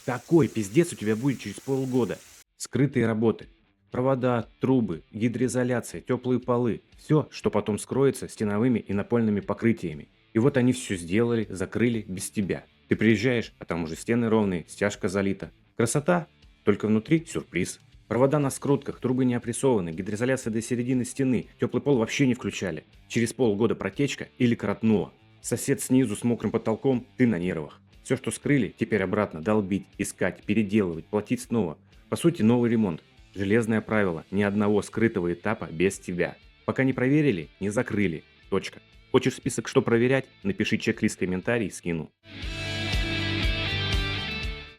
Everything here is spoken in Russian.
Такой пиздец у тебя будет через полгода. Скрытые работы. Провода, трубы, гидроизоляция, теплые полы. Все, что потом скроется стеновыми и напольными покрытиями. И вот они все сделали, закрыли без тебя. Ты приезжаешь, а там уже стены ровные, стяжка залита. Красота? Только внутри сюрприз. Провода на скрутках, трубы не опрессованы, гидроизоляция до середины стены, теплый пол вообще не включали. Через полгода протечка или коротнуло. Сосед снизу с мокрым потолком, ты на нервах. Все, что скрыли, теперь обратно долбить, искать, переделывать, платить снова. По сути, новый ремонт. Железное правило, ни одного скрытого этапа без тебя. Пока не проверили, не закрыли. Точка. Хочешь список, что проверять? Напиши чек-лист в комментарий, скину.